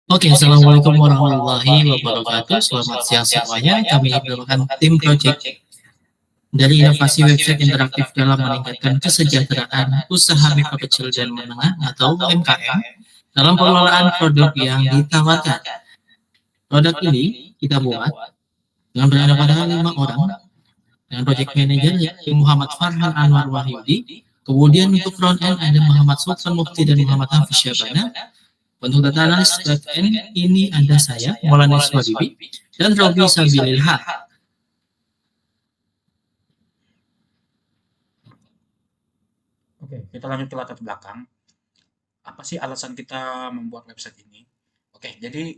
Oke, assalamualaikum warahmatullahi wabarakatuh. Selamat siang semuanya. Kami merupakan tim project dari inovasi website interaktif dalam meningkatkan kesejahteraan usaha mikro kecil dan menengah atau UMKM dalam pengelolaan produk yang ditawarkan. Produk ini kita buat dengan beranggotakan 5 orang dengan project manager yaitu Muhammad Farhan Anwar Wahyudi. Kemudian untuk front end ada Muhammad Sultan Mufti dan Muhammad Hafiz Syabana. Untuk data analis backend ini ada saya, Maulana Swabibi, dan Robi Sabililha. Oke, kita lanjut ke latar belakang. Apa sih alasan kita membuat website ini? Oke, jadi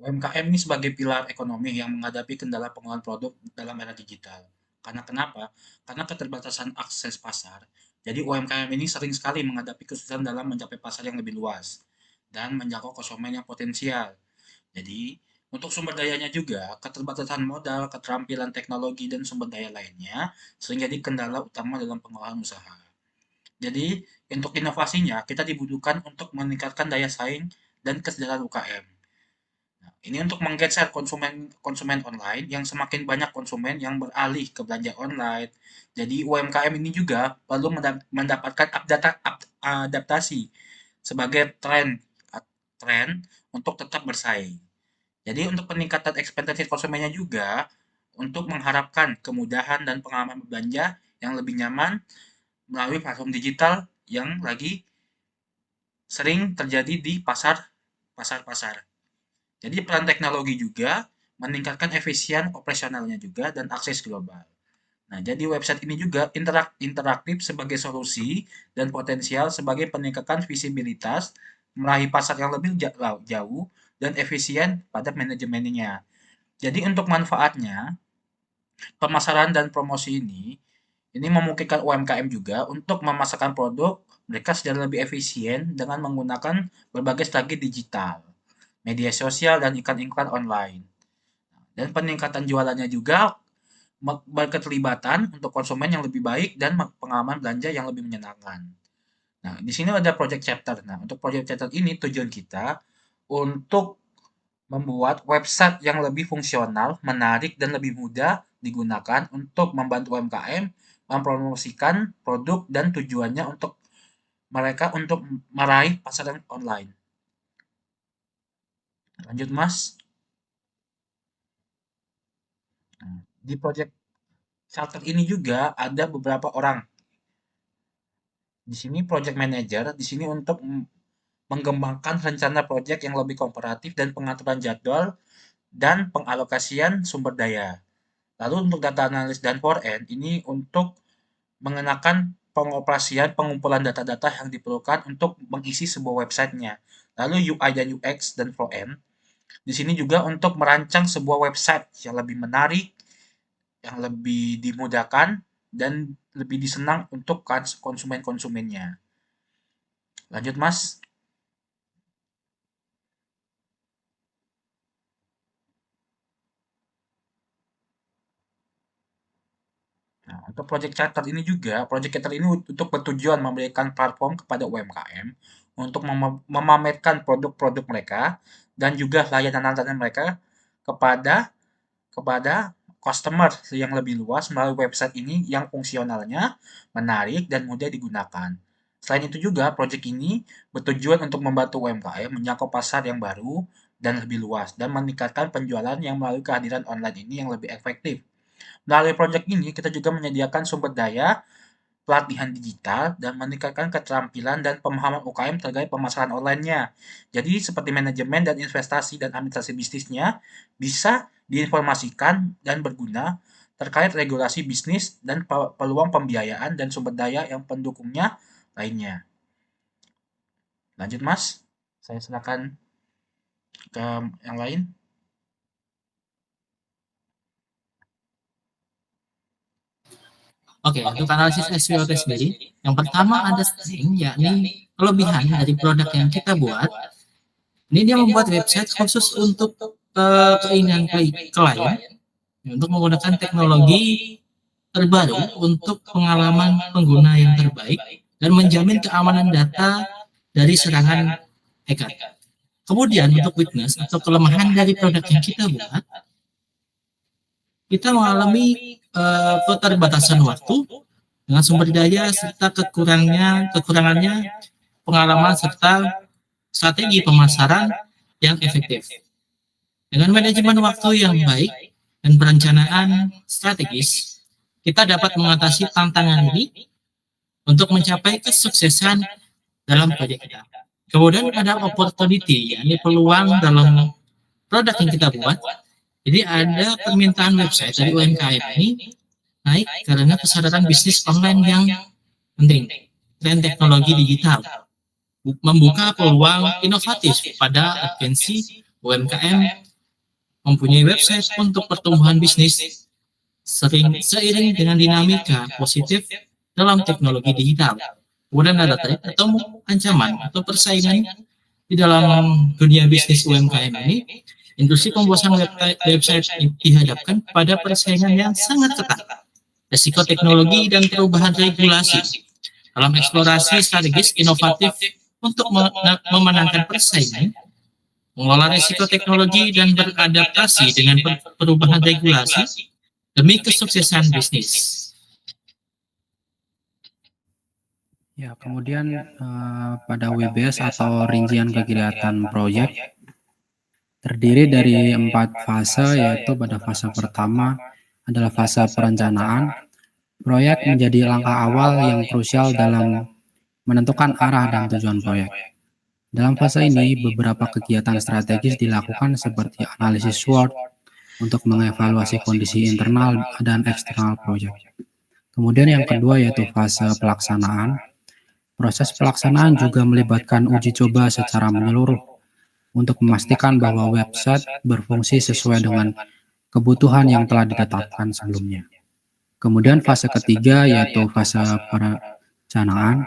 UMKM ini sebagai pilar ekonomi yang menghadapi kendala pengelolaan produk dalam era digital. Karena kenapa? Karena keterbatasan akses pasar. Jadi UMKM ini sering sekali menghadapi kesulitan dalam mencapai pasar yang lebih luas dan menjangkau konsumen yang potensial. Jadi, untuk sumber dayanya juga, keterbatasan modal, keterampilan teknologi, dan sumber daya lainnya sering jadi kendala utama dalam pengelolaan usaha. Jadi, untuk inovasinya, kita dibutuhkan untuk meningkatkan daya saing dan kesejahteraan UKM. Nah, ini untuk menggeser konsumen konsumen online yang semakin banyak konsumen yang beralih ke belanja online. Jadi, UMKM ini juga perlu mendapatkan adaptasi sebagai tren untuk tetap bersaing. Jadi, untuk peningkatan ekspektasi konsumennya juga, untuk mengharapkan kemudahan dan pengalaman berbelanja yang lebih nyaman melalui platform digital yang lagi sering terjadi di pasar-pasar. Jadi peran teknologi juga meningkatkan efisien operasionalnya juga dan akses global. Nah, jadi website ini juga interaktif sebagai solusi dan potensial sebagai peningkatan visibilitas, meraih pasar yang lebih jauh dan efisien pada manajemennya. Jadi untuk manfaatnya, pemasaran dan promosi ini memungkinkan UMKM juga untuk memasarkan produk mereka secara lebih efisien dengan menggunakan berbagai strategi digital, media sosial, dan iklan-iklan online. Dan peningkatan jualannya juga berketerlibatan untuk konsumen yang lebih baik dan pengalaman belanja yang lebih menyenangkan. Nah, di sini ada project chapter. Nah, untuk project chapter ini tujuan kita untuk membuat website yang lebih fungsional, menarik, dan lebih mudah digunakan untuk membantu UMKM mempromosikan produk dan tujuannya untuk mereka untuk meraih pasaran online. Lanjut, Mas. Nah, di project charter ini juga ada beberapa orang. Di sini project manager, di sini untuk mengembangkan rencana project yang lebih kooperatif dan pengaturan jadwal dan pengalokasian sumber daya. Lalu untuk data analis dan front-end ini untuk mengenakan pengoperasian pengumpulan data-data yang diperlukan untuk mengisi sebuah websitenya. Lalu UI dan UX dan front-end di sini juga untuk merancang sebuah website yang lebih menarik, yang lebih dimudahkan, dan lebih disenang untuk konsumen-konsumennya. Lanjut, Mas. Nah, untuk Project Charter ini juga, Project Charter ini untuk bertujuan memberikan platform kepada UMKM untuk memamerkan produk-produk mereka dan juga layanan-layanan mereka kepada kepada customer yang lebih luas melalui website ini yang fungsionalnya menarik dan mudah digunakan. Selain itu juga, proyek ini bertujuan untuk membantu UMKM menjangkau pasar yang baru dan lebih luas dan meningkatkan penjualan yang melalui kehadiran online ini yang lebih efektif. Melalui proyek ini, kita juga menyediakan sumber daya, pelatihan digital, dan meningkatkan keterampilan dan pemahaman UKM terkait pemasaran online-nya. Jadi, seperti manajemen dan investasi dan administrasi bisnisnya bisa diinformasikan dan berguna terkait regulasi bisnis dan peluang pembiayaan dan sumber daya yang pendukungnya lainnya. Lanjut, Mas. Saya silakan ke yang lain. Oke, untuk analisis SWOT sendiri, yang pertama ada strength, yakni kelebihan dari produk yang kita buat. Ini dia membuat website khusus untuk keinginan klien untuk menggunakan teknologi terbaru untuk pengalaman pengguna yang terbaik dan menjamin keamanan data dari serangan hacker. Kemudian untuk weakness atau kelemahan dari produk yang kita buat, kita mengalami keterbatasan waktu dengan sumber daya serta kekurangannya pengalaman serta strategi pemasaran yang efektif. Dengan manajemen waktu yang baik dan perencanaan strategis, kita dapat mengatasi tantangan ini untuk mencapai kesuksesan dalam proyek kita. Kemudian ada opportunity, yakni peluang dalam produk yang kita buat. Jadi ada permintaan website dari UMKM ini naik karena kesadaran bisnis online yang penting. Tren teknologi digital membuka peluang inovatif pada agensi UMKM mempunyai website untuk pertumbuhan bisnis seiring dengan dinamika positif dalam teknologi digital. Kemudian ada threat atau ancaman atau persaingan di dalam dunia bisnis UMKM ini. Industri pembuatan website dihadapkan pada persaingan yang sangat ketat, risiko teknologi dan perubahan regulasi. Dalam eksplorasi strategis inovatif untuk memenangkan persaingan, mengelola risiko teknologi dan beradaptasi dengan perubahan regulasi demi kesuksesan bisnis. Ya, kemudian pada WBS atau rincian kegiatan proyek terdiri dari 4 fase, yaitu pada fase pertama adalah fase perencanaan. Proyek menjadi langkah awal yang krusial dalam menentukan arah dan tujuan proyek. Dalam fase ini, beberapa kegiatan strategis dilakukan seperti analisis SWOT untuk mengevaluasi kondisi internal dan eksternal proyek. Kemudian yang kedua yaitu fase pelaksanaan. Proses pelaksanaan juga melibatkan uji coba secara menyeluruh untuk memastikan bahwa website berfungsi sesuai dengan kebutuhan yang telah ditetapkan sebelumnya. Kemudian fase ketiga yaitu fase perencanaan.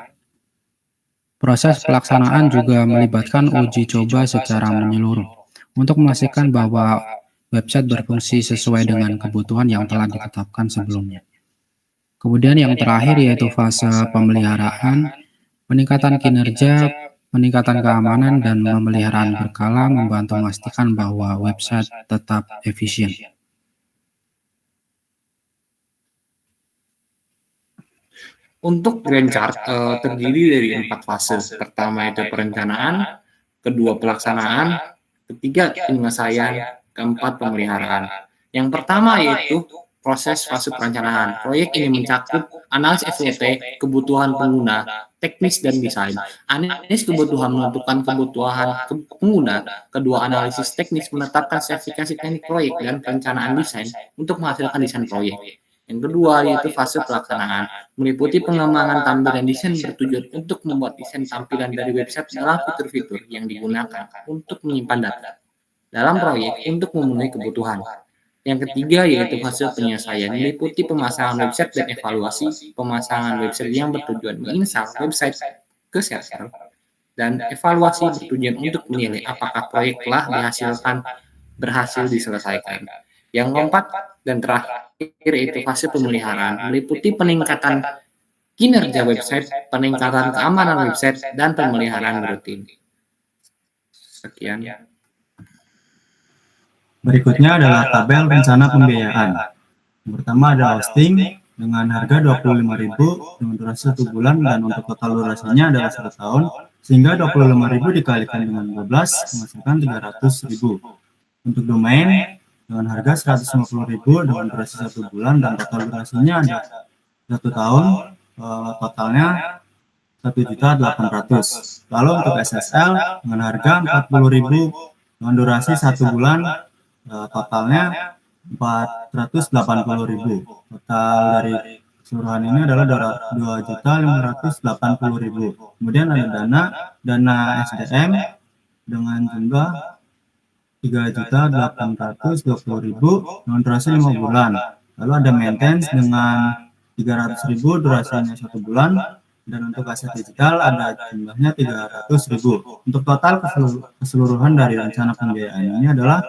Proses pelaksanaan juga melibatkan uji coba secara menyeluruh untuk memastikan bahwa website berfungsi sesuai dengan kebutuhan yang telah ditetapkan sebelumnya. Kemudian yang terakhir yaitu fase pemeliharaan. Peningkatan kinerja, peningkatan keamanan, dan pemeliharaan berkala membantu memastikan bahwa website tetap efisien. Untuk Gantt chart terdiri dari 4 fase. Pertama itu perencanaan, kedua pelaksanaan, ketiga penyelesaian, keempat pemeliharaan. Yang pertama yaitu proses fase perencanaan. Proyek ini mencakup analisis SWOT, kebutuhan pengguna, teknis dan desain. Analisis kebutuhan menentukan kebutuhan pengguna, kedua analisis teknis menetapkan spesifikasi teknik proyek dan perencanaan desain untuk menghasilkan desain proyek. Yang kedua yaitu fase pelaksanaan, meliputi pengembangan tampilan desain bertujuan untuk membuat desain tampilan dari website dalam fitur-fitur yang digunakan untuk menyimpan data dalam proyek untuk memenuhi kebutuhan. Yang ketiga yaitu fase penyelesaian, meliputi pemasangan website dan evaluasi pemasangan website yang bertujuan menginstal website ke server dan evaluasi bertujuan untuk menilai apakah proyek telah berhasil diselesaikan. Yang keempat dan terakhir yaitu fase pemeliharaan, meliputi peningkatan kinerja website, peningkatan keamanan website, dan pemeliharaan rutin. Sekian. Berikutnya adalah tabel rencana pembiayaan. Yang pertama ada hosting dengan harga 25.000 dengan durasi 1 bulan dan untuk total durasinya adalah 1 tahun, sehingga 25.000 dikalikan dengan 12 menghasilkan 300.000. Untuk domain dengan harga 150.000 dengan durasi 1 bulan dan total durasinya ada 1 tahun, totalnya 1.800.000. Lalu untuk SSL dengan harga 40.000 dengan durasi 1 bulan, totalnya 480.000. Total dari keseluruhan ini adalah 2.580.000. Kemudian ada dana SDM dengan jumlah 3.820.000 dengan durasi 5 bulan. Lalu ada maintenance dengan 300.000 durasinya 1 bulan, dan untuk aset digital ada jumlahnya 300.000. Untuk total keseluruhan dari rencana pembiayaan ini adalah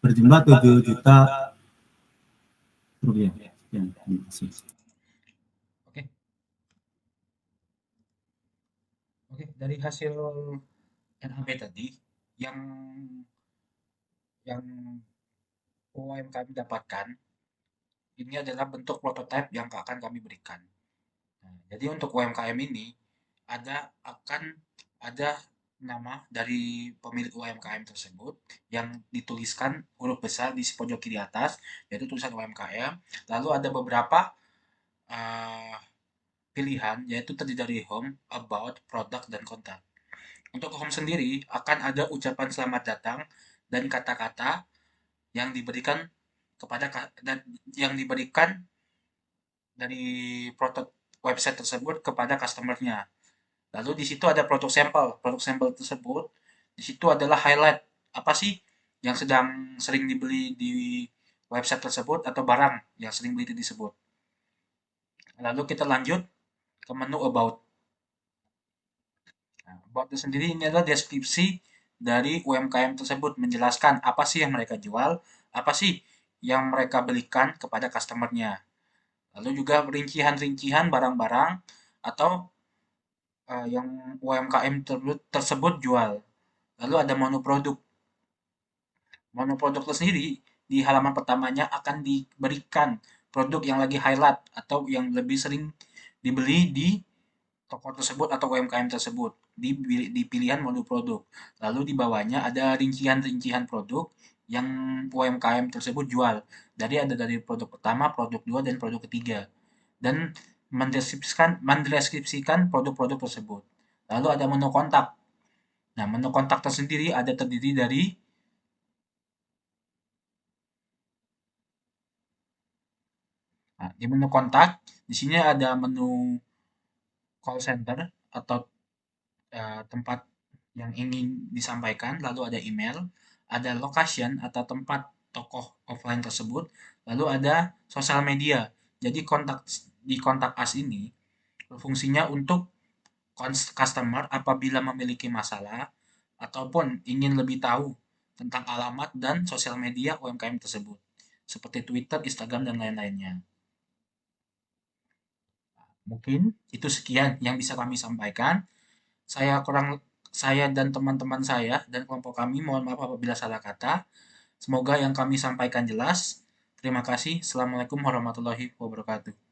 berjumlah 7 juta rupiah. Ya, terima kasih. Oke, dari hasil NAB tadi yang yang UMKM dapatkan ini adalah bentuk prototipe yang akan kami berikan. Nah, jadi untuk UMKM ini akan ada nama dari pemilik UMKM tersebut yang dituliskan huruf besar di pojok kiri atas, yaitu tulisan UMKM. Lalu ada beberapa uh, pilihan, yaitu terdiri dari home, about, product, dan contact. Untuk home sendiri akan ada ucapan selamat datang dan kata-kata yang diberikan dari website tersebut kepada customernya. Lalu di situ ada produk sampel. Produk sampel tersebut di situ adalah highlight apa sih yang sedang sering dibeli di website tersebut atau barang yang sering beli disebut. Lalu kita lanjut ke menu about. Nah, about itu sendiri ini adalah deskripsi dari UMKM tersebut, menjelaskan apa sih yang mereka jual, apa sih yang mereka belikan kepada customernya. Lalu juga rincian-rincian barang-barang atau yang UMKM tersebut jual. Lalu ada menu produk. Menu produk itu sendiri di halaman pertamanya akan diberikan produk yang lagi highlight atau yang lebih sering dibeli di toko tersebut atau UMKM tersebut di pilihan menu produk. Lalu di bawahnya ada rincian-rincian produk yang UMKM tersebut jual. Dari produk pertama, produk 2, dan produk ketiga. Dan mendeskripsikan produk-produk tersebut. Lalu ada menu kontak. Nah, menu kontak tersendiri terdiri dari di menu kontak, di sini ada menu call center atau tempat yang ingin disampaikan, lalu ada email, ada location atau tempat tokoh offline tersebut, lalu ada sosial media. Jadi di kontak us ini berfungsinya untuk customer apabila memiliki masalah ataupun ingin lebih tahu tentang alamat dan sosial media UMKM tersebut, seperti Twitter, Instagram, dan lain-lainnya. Mungkin itu sekian yang bisa kami sampaikan. Saya dan teman-teman saya dan kelompok kami mohon maaf apabila salah kata. Semoga yang kami sampaikan jelas. Terima kasih. Assalamualaikum warahmatullahi wabarakatuh.